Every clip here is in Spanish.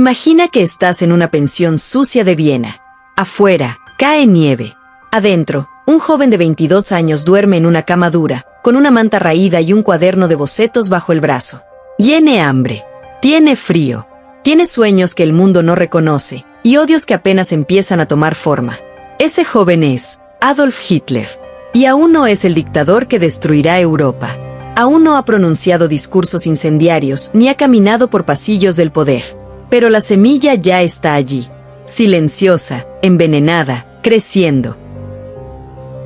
Imagina que estás en una pensión sucia de Viena. Afuera, cae nieve. Adentro, un joven de 22 años duerme en una cama dura, con una manta raída y un cuaderno de bocetos bajo el brazo. Tiene hambre, tiene frío, tiene sueños que el mundo no reconoce, y odios que apenas empiezan a tomar forma. Ese joven es Adolf Hitler. Y aún no es el dictador que destruirá Europa. Aún no ha pronunciado discursos incendiarios ni ha caminado por pasillos del poder. Pero la semilla ya está allí, silenciosa, envenenada, creciendo.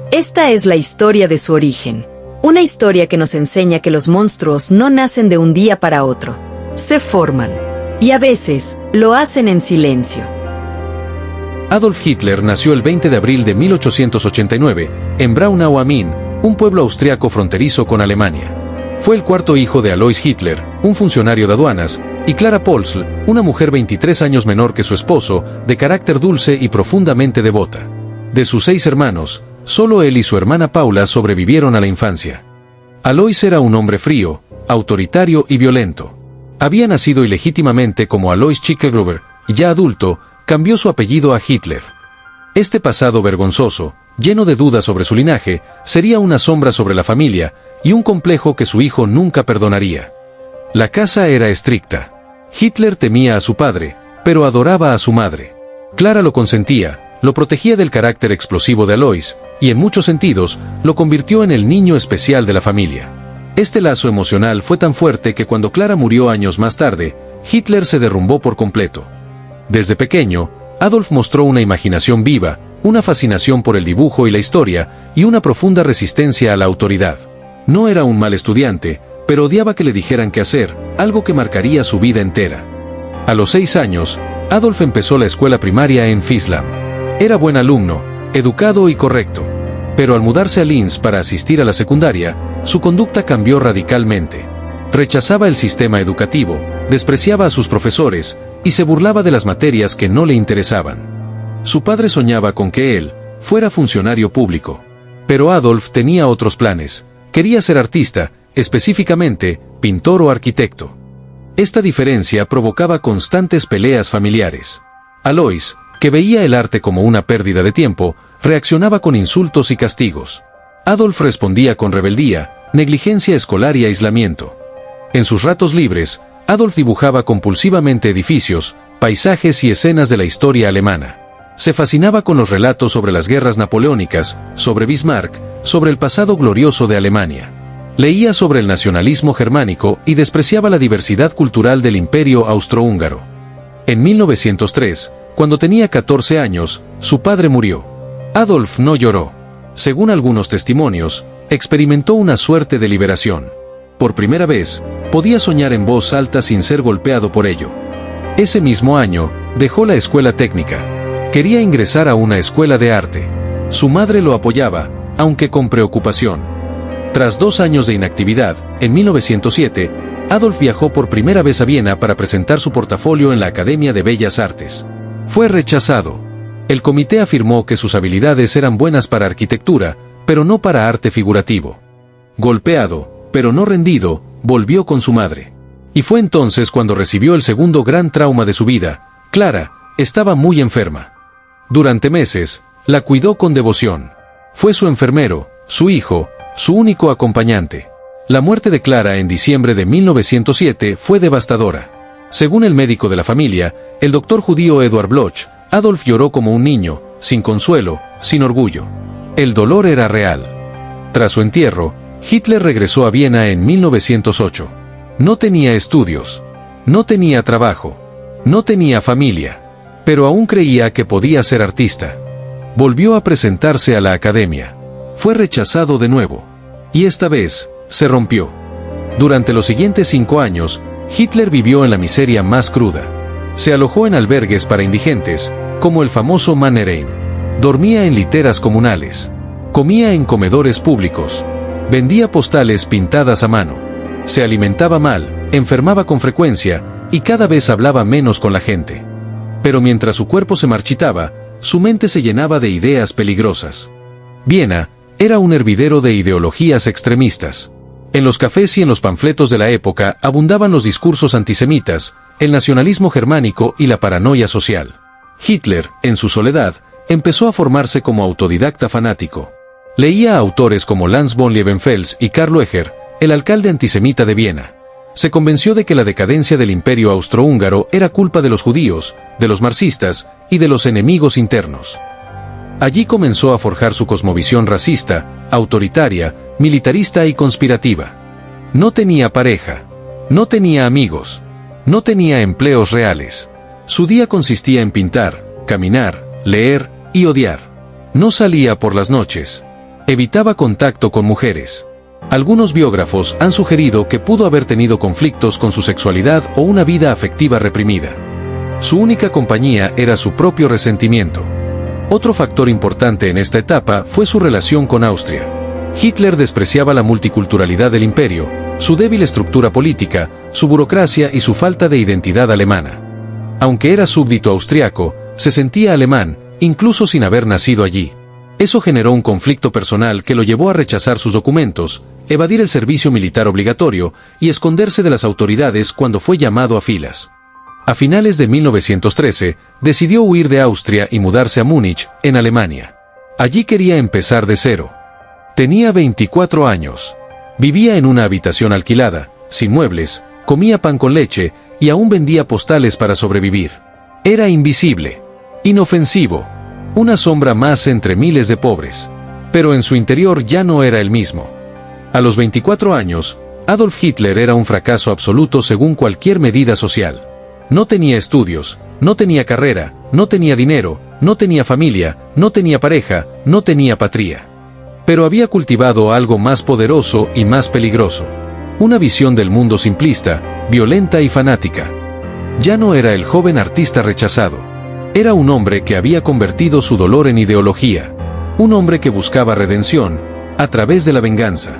Esta es la historia de su origen. Una historia que nos enseña que los monstruos no nacen de un día para otro. Se forman. Y a veces, lo hacen en silencio. Adolf Hitler nació el 20 de abril de 1889 en Braunau am Inn, un pueblo austriaco fronterizo con Alemania. Fue el cuarto hijo de Alois Hitler, un funcionario de aduanas, y Clara Polsl, una mujer 23 años menor que su esposo, de carácter dulce y profundamente devota. De sus 6 hermanos, solo él y su hermana Paula sobrevivieron a la infancia. Alois era un hombre frío, autoritario y violento. Había nacido ilegítimamente como Alois Schicklgruber, y ya adulto, cambió su apellido a Hitler. Este pasado vergonzoso, lleno de dudas sobre su linaje, sería una sombra sobre la familia y un complejo que su hijo nunca perdonaría. La casa era estricta. Hitler temía a su padre, pero adoraba a su madre. Clara lo consentía, lo protegía del carácter explosivo de Alois, y en muchos sentidos, lo convirtió en el niño especial de la familia. Este lazo emocional fue tan fuerte que cuando Clara murió años más tarde, Hitler se derrumbó por completo. Desde pequeño, Adolf mostró una imaginación viva, una fascinación por el dibujo y la historia, y una profunda resistencia a la autoridad. No era un mal estudiante, pero odiaba que le dijeran qué hacer, algo que marcaría su vida entera. A los 6 años, Adolf empezó la escuela primaria en Friesland. Era buen alumno, educado y correcto. Pero al mudarse a Linz para asistir a la secundaria, su conducta cambió radicalmente. Rechazaba el sistema educativo, despreciaba a sus profesores, y se burlaba de las materias que no le interesaban. Su padre soñaba con que él fuera funcionario público. Pero Adolf tenía otros planes. Quería ser artista, específicamente, pintor o arquitecto. Esta diferencia provocaba constantes peleas familiares. Alois, que veía el arte como una pérdida de tiempo, reaccionaba con insultos y castigos. Adolf respondía con rebeldía, negligencia escolar y aislamiento. En sus ratos libres, Adolf dibujaba compulsivamente edificios, paisajes y escenas de la historia alemana. Se fascinaba con los relatos sobre las guerras napoleónicas, sobre Bismarck, sobre el pasado glorioso de Alemania. Leía sobre el nacionalismo germánico y despreciaba la diversidad cultural del Imperio austrohúngaro. En 1903, cuando tenía 14 años, su padre murió. Adolf no lloró. Según algunos testimonios, experimentó una suerte de liberación. Por primera vez, podía soñar en voz alta sin ser golpeado por ello. Ese mismo año, dejó la escuela técnica. Quería ingresar a una escuela de arte. Su madre lo apoyaba, aunque con preocupación. Tras 2 años de inactividad, en 1907, Adolf viajó por primera vez a Viena para presentar su portafolio en la Academia de Bellas Artes. Fue rechazado. El comité afirmó que sus habilidades eran buenas para arquitectura, pero no para arte figurativo. Golpeado, pero no rendido, volvió con su madre. Y fue entonces cuando recibió el segundo gran trauma de su vida. Clara estaba muy enferma. Durante meses, la cuidó con devoción. Fue su enfermero, su hijo, su único acompañante. La muerte de Clara en diciembre de 1907 fue devastadora. Según el médico de la familia, el doctor judío Eduard Bloch, Adolf lloró como un niño, sin consuelo, sin orgullo. El dolor era real. Tras su entierro, Hitler regresó a Viena en 1908. No tenía estudios. No tenía trabajo. No tenía familia. Pero aún creía que podía ser artista. Volvió a presentarse a la academia. Fue rechazado de nuevo. Y esta vez, se rompió. Durante los siguientes 5 años, Hitler vivió en la miseria más cruda. Se alojó en albergues para indigentes, como el famoso Mannerheim. Dormía en literas comunales. Comía en comedores públicos. Vendía postales pintadas a mano. Se alimentaba mal, enfermaba con frecuencia, y cada vez hablaba menos con la gente. Pero mientras su cuerpo se marchitaba, su mente se llenaba de ideas peligrosas. Viena era un hervidero de ideologías extremistas. En los cafés y en los panfletos de la época abundaban los discursos antisemitas, el nacionalismo germánico y la paranoia social. Hitler, en su soledad, empezó a formarse como autodidacta fanático. Leía a autores como Lanz von Liebenfels y Karl Lueger, el alcalde antisemita de Viena. Se convenció de que la decadencia del imperio austrohúngaro era culpa de los judíos, de los marxistas y de los enemigos internos. Allí comenzó a forjar su cosmovisión racista, autoritaria, militarista y conspirativa. No tenía pareja, no tenía amigos, no tenía empleos reales. Su día consistía en pintar, caminar, leer y odiar. No salía por las noches. Evitaba contacto con mujeres. Algunos biógrafos han sugerido que pudo haber tenido conflictos con su sexualidad o una vida afectiva reprimida. Su única compañía era su propio resentimiento. Otro factor importante en esta etapa fue su relación con Austria. Hitler despreciaba la multiculturalidad del imperio, su débil estructura política, su burocracia y su falta de identidad alemana. Aunque era súbdito austriaco, se sentía alemán, incluso sin haber nacido allí. Eso generó un conflicto personal que lo llevó a rechazar sus documentos, evadir el servicio militar obligatorio y esconderse de las autoridades cuando fue llamado a filas. A finales de 1913, decidió huir de Austria y mudarse a Múnich, en Alemania. Allí quería empezar de cero. Tenía 24 años. Vivía en una habitación alquilada, sin muebles, comía pan con leche y aún vendía postales para sobrevivir. Era invisible, inofensivo, una sombra más entre miles de pobres. Pero en su interior ya no era el mismo. A los 24 años, Adolf Hitler era un fracaso absoluto según cualquier medida social. No tenía estudios, no tenía carrera, no tenía dinero, no tenía familia, no tenía pareja, no tenía patria. Pero había cultivado algo más poderoso y más peligroso. Una visión del mundo simplista, violenta y fanática. Ya no era el joven artista rechazado. Era un hombre que había convertido su dolor en ideología. Un hombre que buscaba redención, a través de la venganza.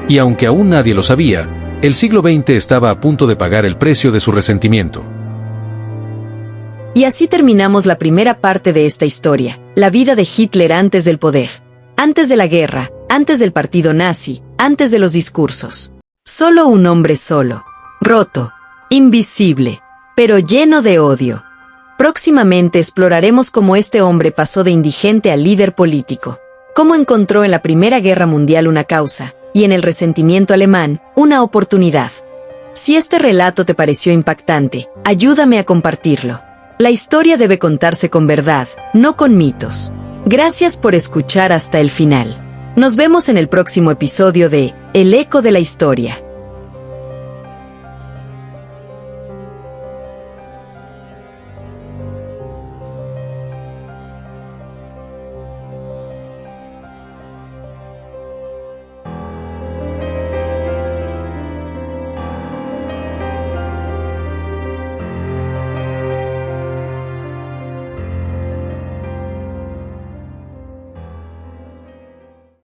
Y aunque aún nadie lo sabía, el siglo XX estaba a punto de pagar el precio de su resentimiento. Y así terminamos la primera parte de esta historia, la vida de Hitler antes del poder. Antes de la guerra, antes del partido nazi, antes de los discursos. Solo un hombre solo, roto, invisible, pero lleno de odio. Próximamente exploraremos cómo este hombre pasó de indigente a líder político, cómo encontró en la Primera Guerra Mundial una causa, y en el resentimiento alemán, una oportunidad. Si este relato te pareció impactante, ayúdame a compartirlo. La historia debe contarse con verdad, no con mitos. Gracias por escuchar hasta el final. Nos vemos en el próximo episodio de El Eco de la Historia.